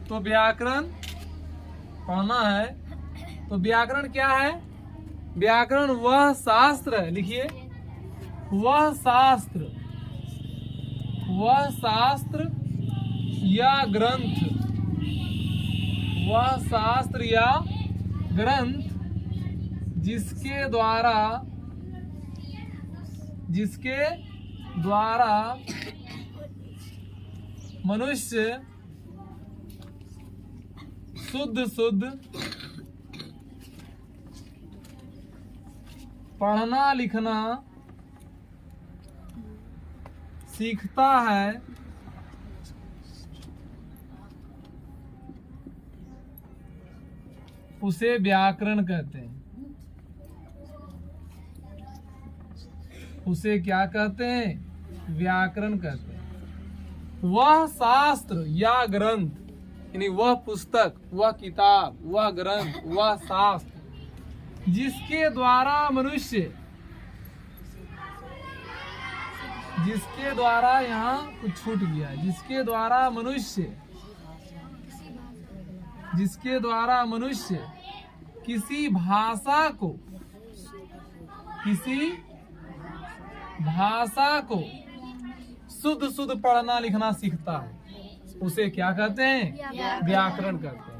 तो व्याकरण पढ़ना है। तो व्याकरण क्या है? व्याकरण वह शास्त्र है, लिखिए, वह शास्त्र या ग्रंथ, वह शास्त्र या ग्रंथ जिसके द्वारा मनुष्य शुद्ध पढ़ना लिखना सीखता है, उसे व्याकरण कहते हैं। उसे क्या कहते हैं? व्याकरण कहते हैं। वह शास्त्र या ग्रंथ, यानी वह पुस्तक, वह किताब, वह ग्रंथ, वह शास्त्र जिसके द्वारा मनुष्य, जिसके द्वारा, यहाँ कुछ छूट गया, जिसके द्वारा मनुष्य किसी भाषा को शुद्ध पढ़ना लिखना सीखता है, उसे क्या कहते हैं? व्याकरण कहते हैं।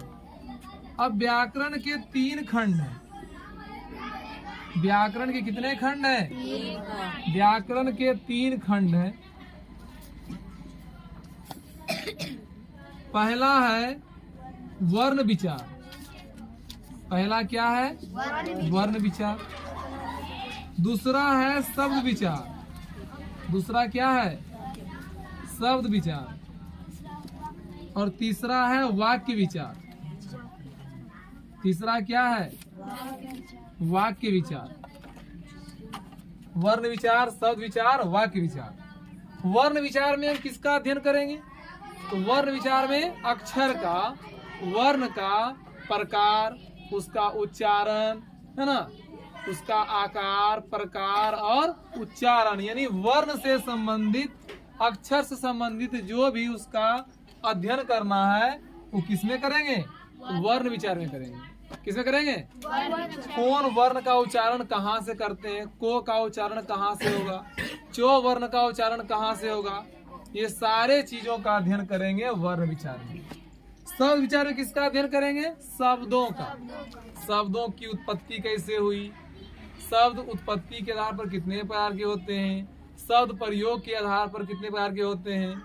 अब व्याकरण के 3 खंड हैं। व्याकरण के कितने खंड हैं? व्याकरण के 3 खंड हैं। पहला है वर्ण विचार। पहला क्या है? वर्ण विचार। दूसरा है शब्द विचार। दूसरा क्या है? शब्द विचार। और तीसरा है वाक्य विचार। तीसरा क्या है? वाक्य विचार। वर्ण विचार, शब्द विचार, वाक्य विचार। वर्ण विचार में हम किसका अध्ययन करेंगे? तो वर्ण विचार में अक्षर का, वर्ण का प्रकार, उसका उच्चारण, है ना, उसका आकार, प्रकार और उच्चारण, यानी वर्ण से संबंधित, अक्षर से संबंधित जो भी उसका अध्ययन करना है वो किसमें करेंगे? वर्ण विचार में करेंगे। किसमें करेंगे? कौन वर्ण का उच्चारण कहाँ से करते हैं, को का उच्चारण कहाँ से होगा, चो वर्ण का उच्चारण कहाँ से होगा, ये सारे चीजों का अध्ययन करेंगे वर्ण विचार में। शब्द विचार में किसका अध्ययन करेंगे? शब्दों का। शब्दों की उत्पत्ति कैसे हुई, शब्द उत्पत्ति के आधार पर कितने प्रकार के होते हैं, शब्द प्रयोग के आधार पर कितने प्रकार के होते हैं,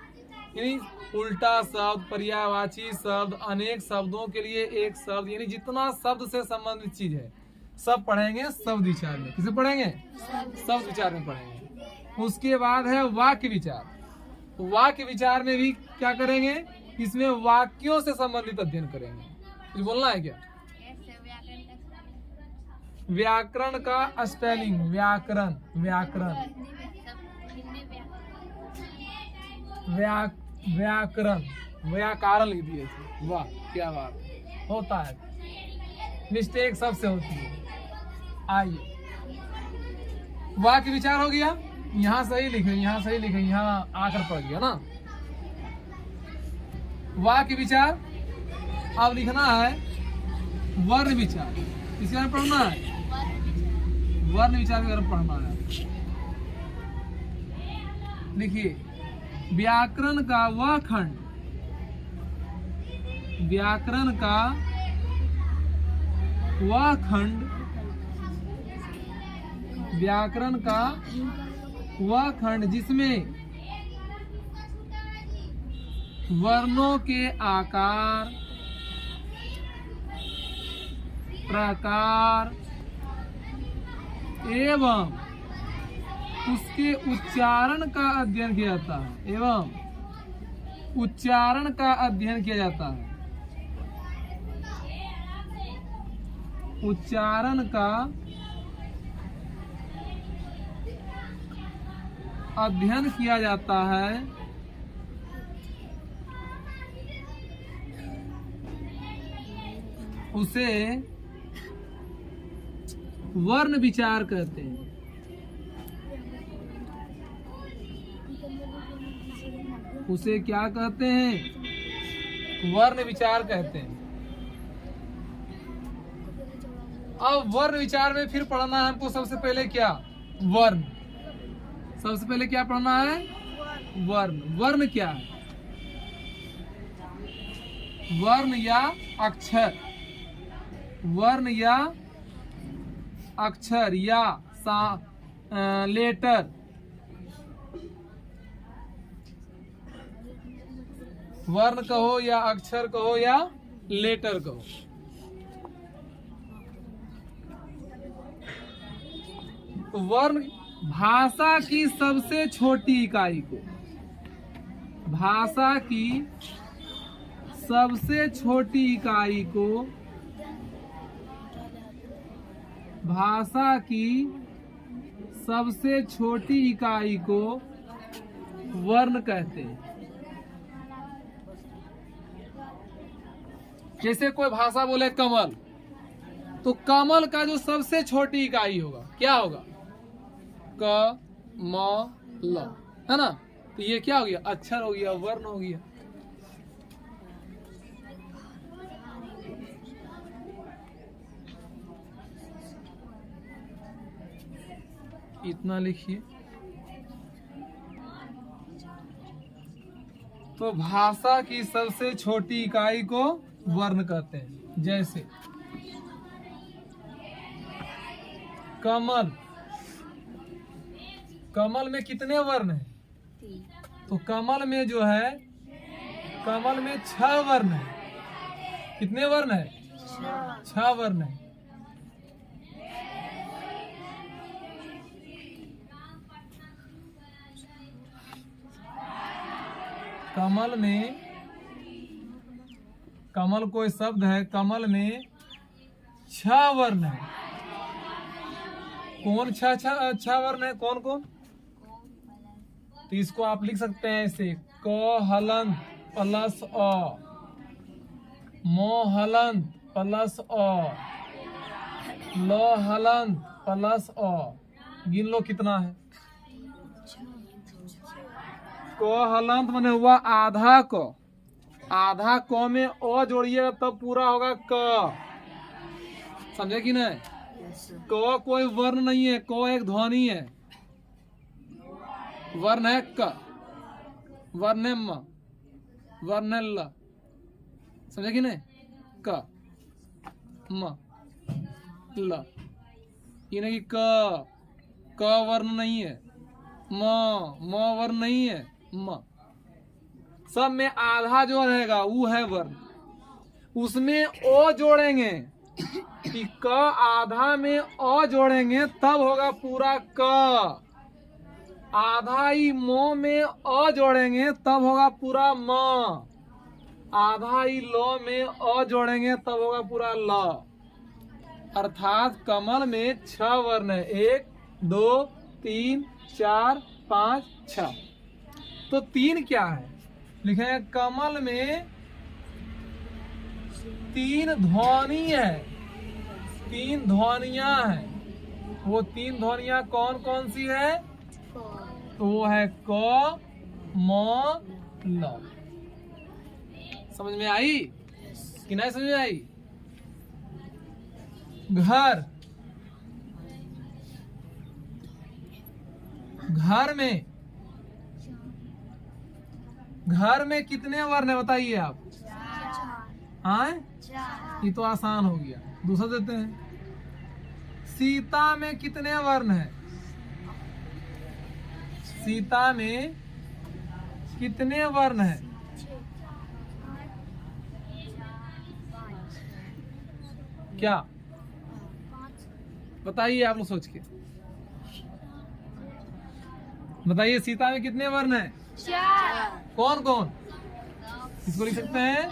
यानी उल्टा शब्द, पर्यायवाची शब्द, अनेक शब्दों के लिए एक शब्द, यानी जितना शब्द से संबंधित चीज है सब पढ़ेंगे शब्द विचार में। किसे पढ़ेंगे? शब्द विचार में पढ़ेंगे। उसके बाद है वाक्य विचार। वाक्य विचार में भी क्या करेंगे? इसमें वाक्यों से संबंधित अध्ययन करेंगे। कुछ बोलना है क्या? व्याकरण का स्पेलिंग, व्याकरण, व्याकरण लिख दिए। वाह क्या बात होता है, मिस्टेक सबसे होती है। आइए, वाक्य विचार हो गया। यहाँ सही लिखे, यहाँ सही लिखे, यहाँ आकर पड़ गया ना। वाक्य विचार। अब लिखना है वर्ण विचार। किसके बारे में पढ़ना है? वर्ण विचार के बारे में पढ़ना है। लिखिए, व्याकरण का वह खंड, व्याकरण का वह खंड, व्याकरण का वह खंड जिसमें वर्णों के आकार, प्रकार एवं उसके उच्चारण का अध्ययन किया जाता है, एवं उच्चारण का अध्ययन किया जाता है। उच्चारण का अध्ययन किया जाता है। उसे वर्ण विचार कहते हैं। उसे क्या कहते हैं? वर्ण विचार कहते हैं। अब वर्ण विचार में फिर पढ़ना है हमको सबसे पहले क्या, वर्ण। सबसे पहले क्या पढ़ना है, वर्ण। वर्ण क्या है, वर्ण या अक्षर, वर्ण या अक्षर या लेटर। वर्ण कहो या अक्षर कहो या लेटर कहो। वर्ण भाषा की सबसे छोटी इकाई को, भाषा की सबसे छोटी इकाई को, भाषा की सबसे छोटी इकाई को वर्ण कहते हैं। जैसे कोई भाषा बोले कमल, तो कमल का जो सबसे छोटी इकाई होगा क्या होगा, क म ल, है ना। तो ये क्या हो गया, अक्षर हो गया, वर्ण हो गया। इतना लिखिए। तो भाषा की सबसे छोटी इकाई को वर्ण कहते हैं। जैसे कमल, कमल में कितने वर्ण हैं, तो कमल में जो है, कमल में 6 वर्ण है। कितने वर्ण है, 6 वर्ण है। कमल में, कमल कोई शब्द है, कमल में 6 वर्ण है। कौन 6 वर्ण है, कौन कौन, तो इसको आप लिख सकते हैं ऐसे, क हलंत प्लस अ, म हलंत प्लस अ, ल हलंत प्लस अ। गिन लो कितना है। क हलंत माने हुआ आधा क, आधा क में अ जोड़िएगा तब पूरा होगा क। समझे कि नहीं, क कोई वर्ण नहीं है, क एक ध्वनि है। वर्ण है क, वर्ण है म, वर्ण है ल। समझे कि नहीं, क म ल। ये नहीं क वर्ण नहीं है, म वर्ण नहीं है, म। सब में आधा जो रहेगा वो है वर्ण। उसमें ओ जोड़ेंगे कि क आधा में अ जोड़ेंगे तब होगा पूरा क। आधा ही मो में अ जोड़ेंगे तब होगा पूरा म। आधा ही लो में अ जोड़ेंगे तब होगा पूरा ल। अर्थात कमल में 6 वर्ण है, 1 2 3 4 5 6। तो 3 क्या है, लिखे कमल में 3 ध्वनि है, 3 ध्वनियां हैं। वो 3 ध्वनियां कौन कौन सी है, तो वो है क म ल। समझ में आई कि नहीं समझ में आई। घर, घर में, घर में कितने वर्ण है बताइए आप। हाँ, ये तो आसान हो गया। दूसरा देते हैं, सीता में कितने वर्ण है, सीता में कितने वर्ण है। क्या बताइए आप लोग सोच के बताइए, सीता में कितने वर्ण है, 4। कौन कौन। इसको लिख सकते हैं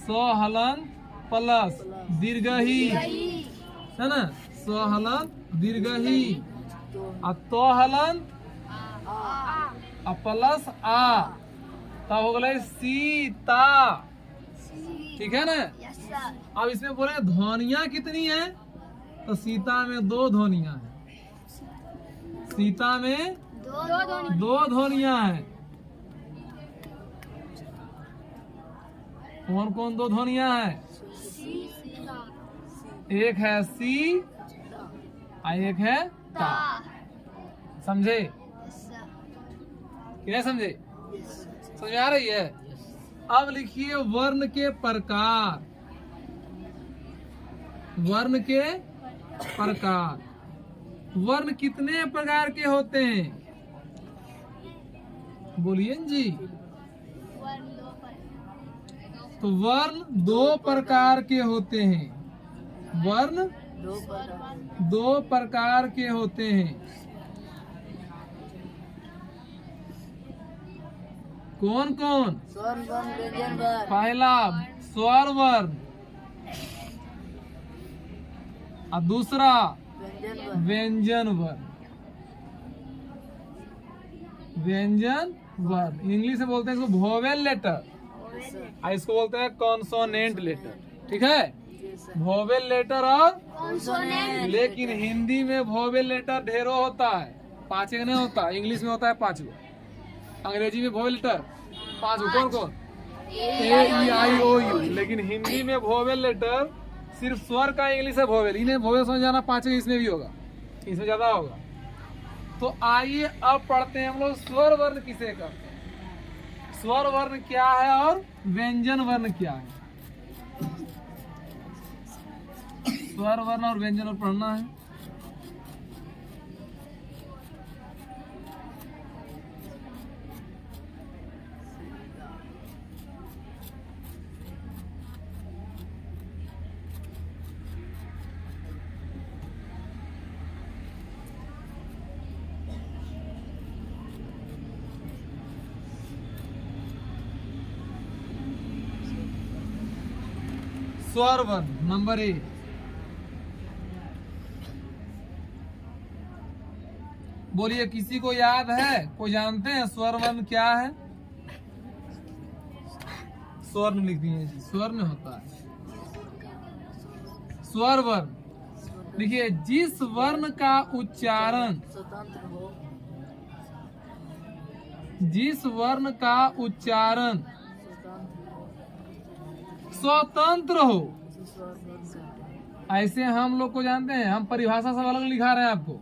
स हलन प्लस दीर्घही, है ना, स हलन दीर्घही, तो हलन प्लस आ, तब हो गया सीता। ठीक है ना। अब इसमें बोले ध्वनियां कितनी है, तो सीता में 2 ध्वनियां हैं, सीता में 2 ध्वनियां हैं। कौन कौन दो ध्वनियां हैं? एक है सी और एक है ता। समझे कि नहीं समझे? समझ में आ रही है? अब लिखिए वर्ण के प्रकार। वर्ण के प्रकार। वर्ण कितने प्रकार के होते हैं? बोलिए जी। तो वर्ण दो प्रकार के होते हैं। वर्ण दो प्रकार के होते हैं। कौन कौन? पहला स्वर वर्ण और दूसरा व्यंजन वर्ण। व्यंजन वर्ण इंग्लिश में बोलते हैं इसको वोवेल लेटर, और इसको बोलते हैं कॉन्सोनेंट लेटर। ठीक है, वोवेल लेटर और कॉन्सोनेंट। लेकिन हिंदी में वोवेल लेटर ढेरों होता है, 5 नहीं होता। इंग्लिश में होता है 5 गो, अंग्रेजी में वोवेल लेटर 5 गो। कौन कौन? ए ई आई ओ यू। लेकिन हिंदी में वोवेल लेटर सिर्फ स्वर का इंग्लिश है वोवेल। इन्हें वोवेल समझ जाना, 5 इसमें भी होगा, इसमें ज्यादा होगा। तो आइए अब पढ़ते हैं हम लोग स्वर वर्ण किसे कहते हैं, स्वर वर्ण क्या है और व्यंजन वर्ण क्या है। स्वर वर्ण और व्यंजन वर्ण पढ़ना है। स्वर वर्ण नंबर 1। बोलिए, किसी को याद है? कोई जानते हैं स्वर वर्ण क्या है? स्वर्ण लिख दिए, स्वर्ण होता है स्वर वर्ण। देखिए, जिस वर्ण का उच्चारण, जिस वर्ण का उच्चारण स्वतंत्र हो, ऐसे हम लोग को जानते हैं। हम परिभाषा सब अलग लिखा रहे हैं आपको।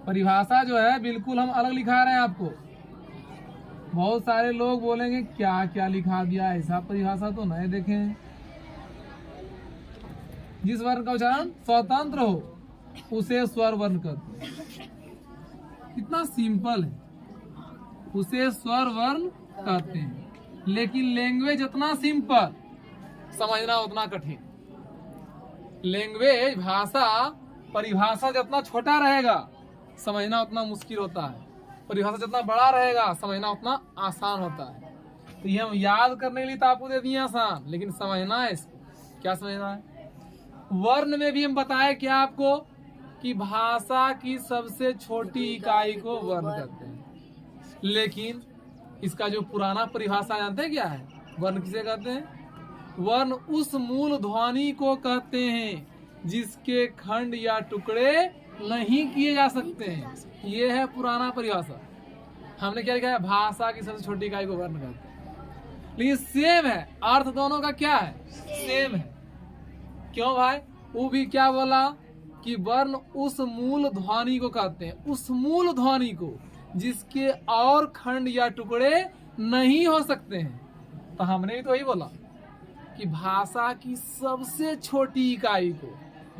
परिभाषा जो है बिल्कुल हम अलग लिखा रहे हैं आपको। बहुत सारे लोग बोलेंगे क्या क्या लिखा दिया, ऐसा परिभाषा तो नहीं देखे। जिस वर्ण का उच्चारण स्वतंत्र हो उसे स्वर वर्ण कहते हैं। कितना सिंपल है, उसे स्वर वर्ण कहते हैं। लेकिन लैंग्वेज जितना सिंपल, समझना उतना कठिन। लैंग्वेज भाषा परिभाषा जितना छोटा रहेगा, समझना उतना मुश्किल होता है। परिभाषा जितना बड़ा रहेगा, समझना उतना आसान होता है। तो ये हम याद करने के लिए तो आपको दे दिए आसान, लेकिन समझना है इसको। क्या समझना है? वर्ण में भी हम बताए क्या आपको कि भाषा की सबसे छोटी इकाई को वर्ण कहते हैं। लेकिन इसका जो पुराना परिभाषा जानते हैं क्या है? वर्ण किसे कहते हैं? वर्ण उस मूल ध्वनि को कहते हैं जिसके खंड या टुकड़े नहीं किए जा सकते हैं। ये है पुराना परिभाषा। हमने क्या लिखा है? भाषा की सबसे छोटी इकाई को वर्ण कहते हैं। लेकिन सेम है, अर्थ दोनों का क्या है? सेम है। क्यों भाई? वो भी क्या बोला कि वर्ण उस मूल ध्वनि को कहते हैं, उस मूल ध्वनि को जिसके और खंड या टुकड़े नहीं हो सकते हैं। तो हमने भी तो वही बोला कि भाषा की सबसे छोटी इकाई को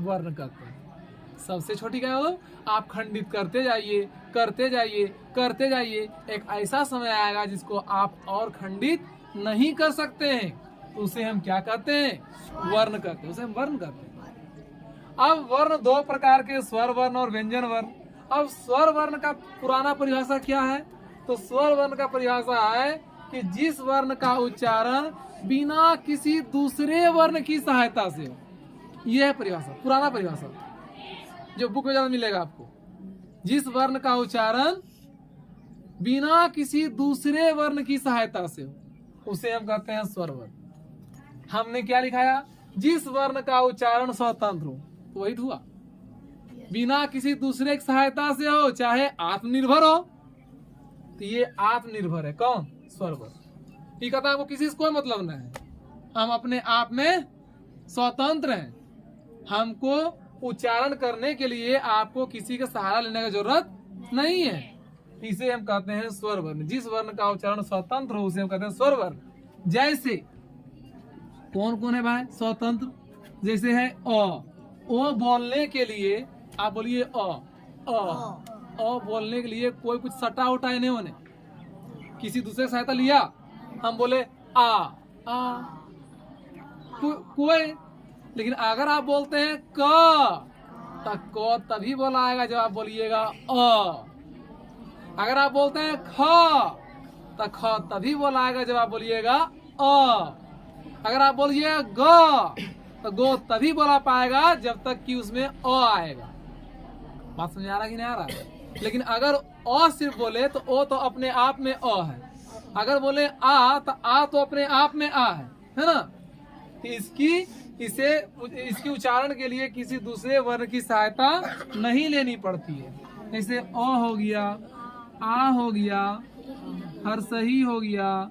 वर्ण कहते हैं। सबसे छोटी इकाई हो, आप खंडित करते जाइए, करते जाइए, करते जाइए, एक ऐसा समय आएगा जिसको आप और खंडित नहीं कर सकते हैं। तो उसे हम क्या कहते हैं? वर्ण कहते हैं। उसे हम वर्ण कहते हैं। अब वर्ण दो प्रकार के, स्वर वर्ण और व्यंजन वर्ण। अब स्वर वर्ण का पुराना परिभाषा क्या है? तो स्वर वर्ण का परिभाषा है कि जिस वर्ण का उच्चारण बिना किसी दूसरे वर्ण की सहायता से हो। यह है परिभाषा, पुराना परिभाषा जो बुक में ज्यादा मिलेगा आपको। जिस वर्ण का उच्चारण बिना किसी दूसरे वर्ण की सहायता से हो, उसे हम कहते हैं स्वर वर्ण। हमने क्या लिखाया? जिस वर्ण का उच्चारण स्वतंत्र हो, तो वही हुआ। बिना किसी दूसरे की सहायता से हो, चाहे आत्मनिर्भर हो, तो ये आत्मनिर्भर है। कौन? स्वर वर्ण। ये कहता है हमको किसी से कोई मतलब नहीं है, हम अपने आप में स्वतंत्र हैं, हमको उच्चारण करने के लिए आपको किसी का सहारा लेने की जरूरत नहीं है। इसे हम कहते हैं स्वर वर्ण। जिस वर्ण का उच्चारण स्वतंत्र हो उसे हम कहते हैं स्वर वर्ण। जैसे कौन कौन है भाई स्वतंत्र? जैसे है ओ बोलने के लिए आप बोलिए अ बोलने के लिए कोई कुछ सटा उटा नहीं होने, किसी दूसरे की सहायता लिया, हम बोले आ कोई। लेकिन अगर आप बोलते हैं क तभी बोला आएगा जब आप बोलिएगा अ। अगर आप बोलते हैं ख तभी बोला आएगा जब आप बोलिएगा अ। अगर आप बोलिए गो तभी बोला पाएगा जब तक कि उसमें अ आएगा। बात समझ आ रहा कि नहीं आ रहा? लेकिन अगर अ सिर्फ बोले तो ओ तो अपने आप में अ है, अगर बोले आ तो अपने आप में आ है ना? इसकी उच्चारण के लिए किसी दूसरे वर्ण की सहायता नहीं लेनी पड़ती है। जैसे अ हो गया, आ हो गया, हर्षही हो गया,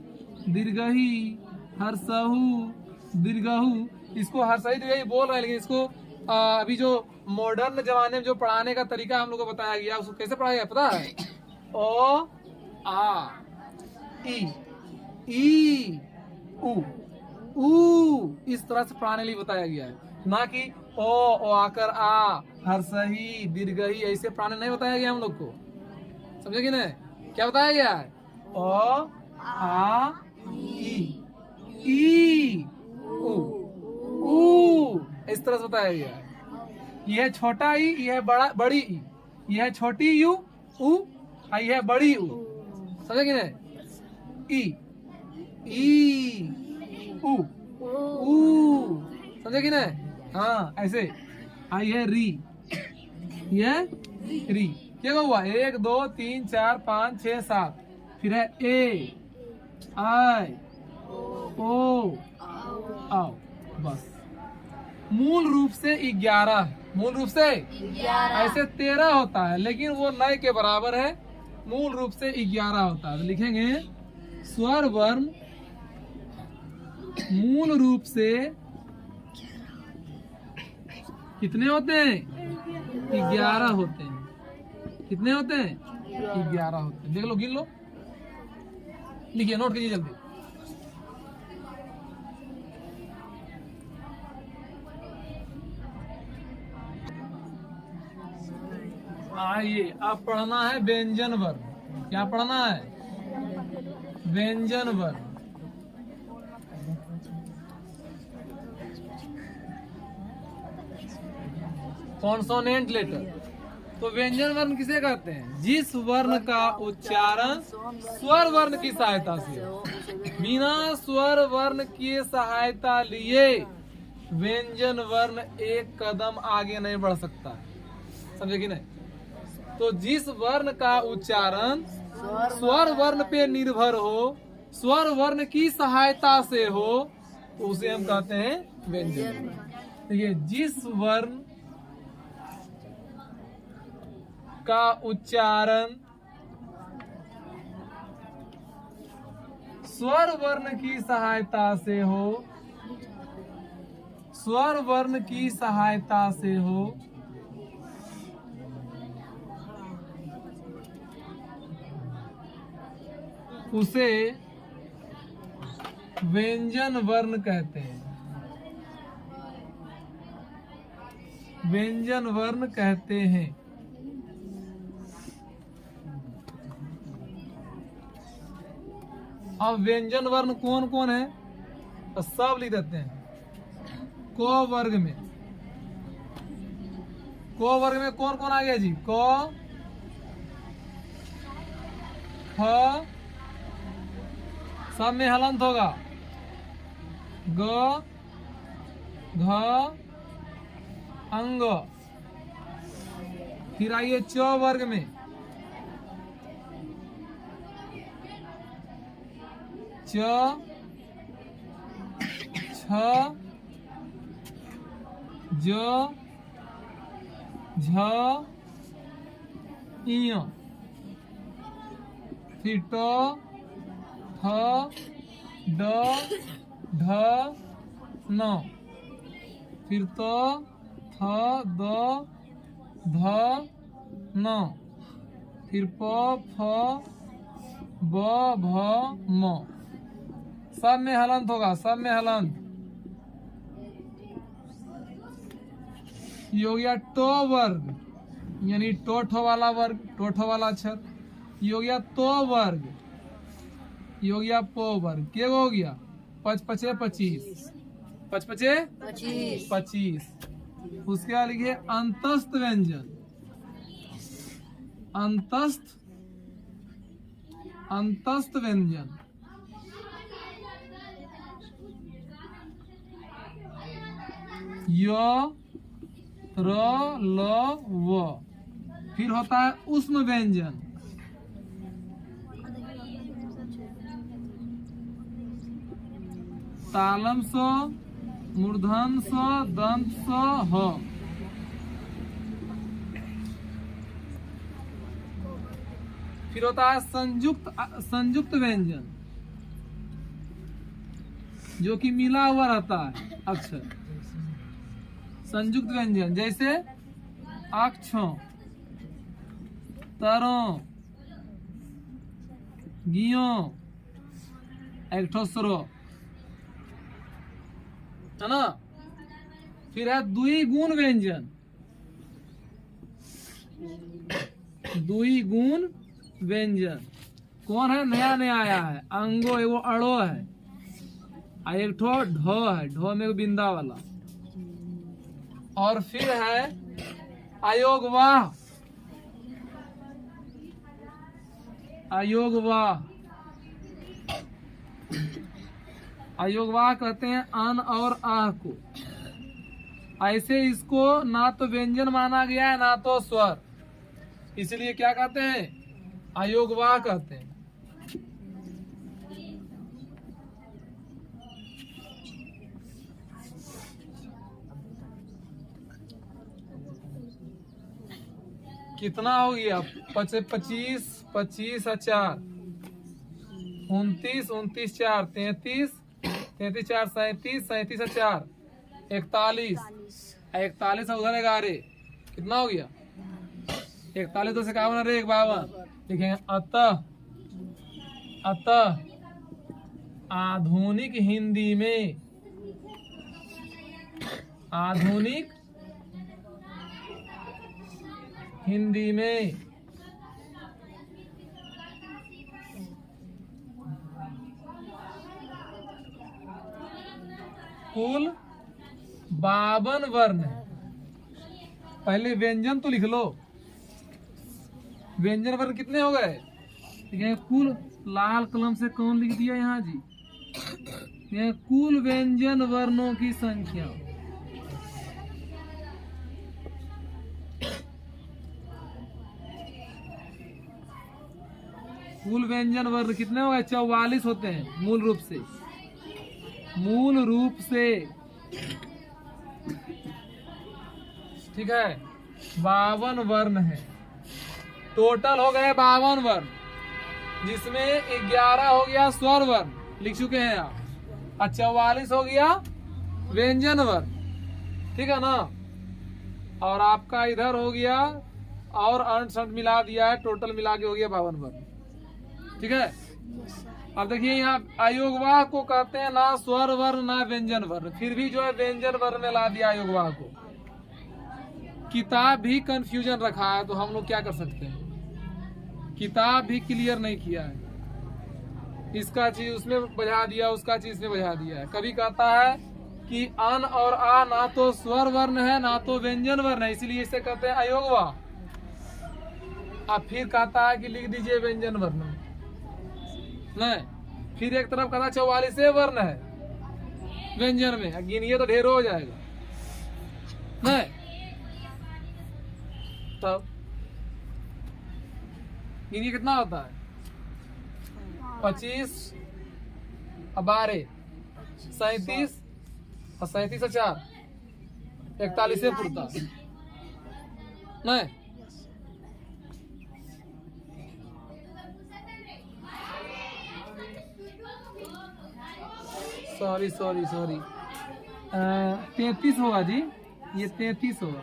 दीर्घही, हर्षहु, दीर्घहु। इसको हर्षही दीर्घही बोल रहे हैं, लेकिन इसको अभी जो मॉडर्न जमाने में जो पढ़ाने का तरीका हम लोग को बताया गया, उसको कैसे पढ़ाया गया पता है? ओ आ ई ऊ इस तरह से पढ़ाने के लिए बताया गया है, ना कि ओ आकर आ, हर्षही, दीर्घही ऐसे पढ़ाने नहीं बताया गया हम लोग को। समझे कि नहीं? क्या बताया गया है? ओ आ ई ऊ इस तरह से बताया गया है। यह है छोटा ई, यह है बड़ी ई, यह है छोटी यू ऊ, यह है बड़ी ऊ। समझे कि नहीं? ई ऊ समझे कि नहीं? हाँ ऐसे। आई है री, ये री। क्या हुआ? 1 2 3 4 5 6 7। फिर है ए आई ओ आओ। बस मूल रूप से 11 है, मूल रूप से 11। ऐसे 13 होता है लेकिन वो नए के बराबर है, मूल रूप से 11 होता है। तो लिखेंगे स्वर वर्ण मूल रूप से कितने होते हैं? 11 होते हैं। कितने होते हैं? 11 होते हैं। देख लो, गिन लो, लिखिए, नोट कीजिए जल्दी। आइए अब पढ़ना है व्यंजन वर्ण। क्या पढ़ना है? व्यंजन वर्ण। Consonant letter. तो व्यंजन वर्ण किसे कहते हैं? जिस वर्ण का उच्चारण स्वर वर्ण की सहायता से, बिना स्वर वर्ण की सहायता लिए व्यंजन वर्ण एक कदम आगे नहीं बढ़ सकता। समझे कि नहीं? तो जिस वर्ण का उच्चारण स्वर वर्ण पे निर्भर हो, स्वर वर्ण की सहायता से हो, तो उसे हम कहते हैं व्यंजन वर्ण। देखिए, जिस वर्ण का उच्चारण स्वर वर्ण की सहायता से हो, स्वर वर्ण की सहायता से हो, उसे व्यंजन वर्ण कहते हैं। व्यंजन वर्ण कहते हैं। अब व्यंजन वर्ण कौन कौन है तो सब लिख देते हैं। क वर्ग में, क वर्ग में कौन कौन आ गया जी? क, ख, सब में हलंत होगा। ग, घ, अंग। फिर आइए च वर्ग में, च, छ, ज, झ, इय। फिर ट, थ, ड ढ न, फिर त थ द ध न, फिर प फ ब भ म। सब में हलंत होगा, सब में हलंत। ये हो गया टो वर्ग, यानी टोठो वाला वर्ग, टोठो वाला अक्षर। ये हो गया तो वर्ग, ये हो गया पो वर्ग। क्या हो गया? 5 पचे 25, 5 पचे 25। उसके बाद लिखिए अंतस्थ व्यंजन, अंतस्थ, अंतस्थ व्यंजन। य र ल व। फिर होता है उष्म व्यंजन, तालम स, मूर्धन स, दंत स, ह। फिर होता है संयुक्त, संयुक्त व्यंजन, जो कि मिला हुआ रहता है अक्षर। संयुक्त व्यंजन जैसे अक्ष, तरो, गियो, एक ठो सरो, है ना। फिर है द्विगुण व्यंजन, द्विगुण व्यंजन कौन है? नया नया आया है। अंगो एगो अड़ो है, आ एक ठो ढो है, ढो में बिंदा वाला। और फिर है अयोगवाह, अयोगवाह, अयोगवाह कहते हैं अन और आह को। ऐसे इसको ना तो व्यंजन माना गया है ना तो स्वर, इसलिए क्या कहते हैं? अयोगवाह कहते हैं। कितना हो गया? 25 25 4 29 29 4 33 33 4 37 37 4 41 41 उधर 11, कितना हो गया? 41 2 से 51 रे 52। देखें अतः, अतः आधुनिक हिंदी में, आधुनिक हिंदी में कुल 52 वर्ण है। पहले व्यंजन तो लिख लो, व्यंजन वर्ण कितने हो गए? ठीक है, कुल, लाल कलम से कौन लिख दिया यहाँ जी? ये कुल व्यंजन वर्णों की संख्या। कुल व्यंजन वर्ण कितने हो गए? 44 होते हैं मूल रूप से, मूल रूप से। ठीक है, 52 वर्ण है। टोटल हो गए 52 वर्ण, जिसमें 11 हो गया स्वर वर्ण, लिख चुके हैं आप, और 44 हो गया व्यंजन वर्ण। ठीक है ना। और आपका इधर हो गया और अंश संट मिला दिया है, टोटल मिला के हो गया 52 वर्ण। ठीक है। अब देखिए यहाँ अयोगवाह को कहते हैं ना स्वर वर्ण ना व्यंजन वर्ण, फिर भी जो है व्यंजन वर्ण में ला दिया अयोगवाह को। किताब भी कंफ्यूजन रखा है, तो हम लोग क्या कर सकते हैं? किताब भी क्लियर नहीं किया है, इसका चीज उसमें बजा दिया, उसका चीज इसमें बजा दिया है। कभी कहता है कि अन और आ ना तो स्वर वर्ण है ना तो व्यंजन वर्ण है, इसीलिए इसे कहते हैं अयोगवाह। अब फिर कहता है कि लिख दीजिए व्यंजन वर्ण, नहीं। फिर एक तरफ कहता 44 वर्ण है व्यंजन में, गिनिए तो ढेर हो जाएगा, नहीं। तब गिनिए कितना होता है? 25 और 12 37 और 37 और 4 41 पुरता, नहीं। सॉरी सॉरी सॉरी 33 होगा जी, ये 33 होगा।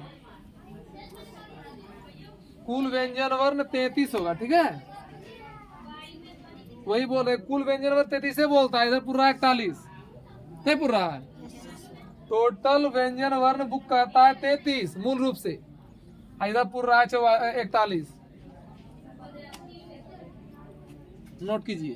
कुल व्यंजन वर्ण 33 होगा, ठीक है। वही बोल रहे, कुल व्यंजन वर्ण 33 से बोलता है, इधर पूरा 41 नहीं पूरा है। टोटल व्यंजन वर्ण बुक कहता है 33 मूल रूप से, इधर पूरा 41। नोट कीजिए।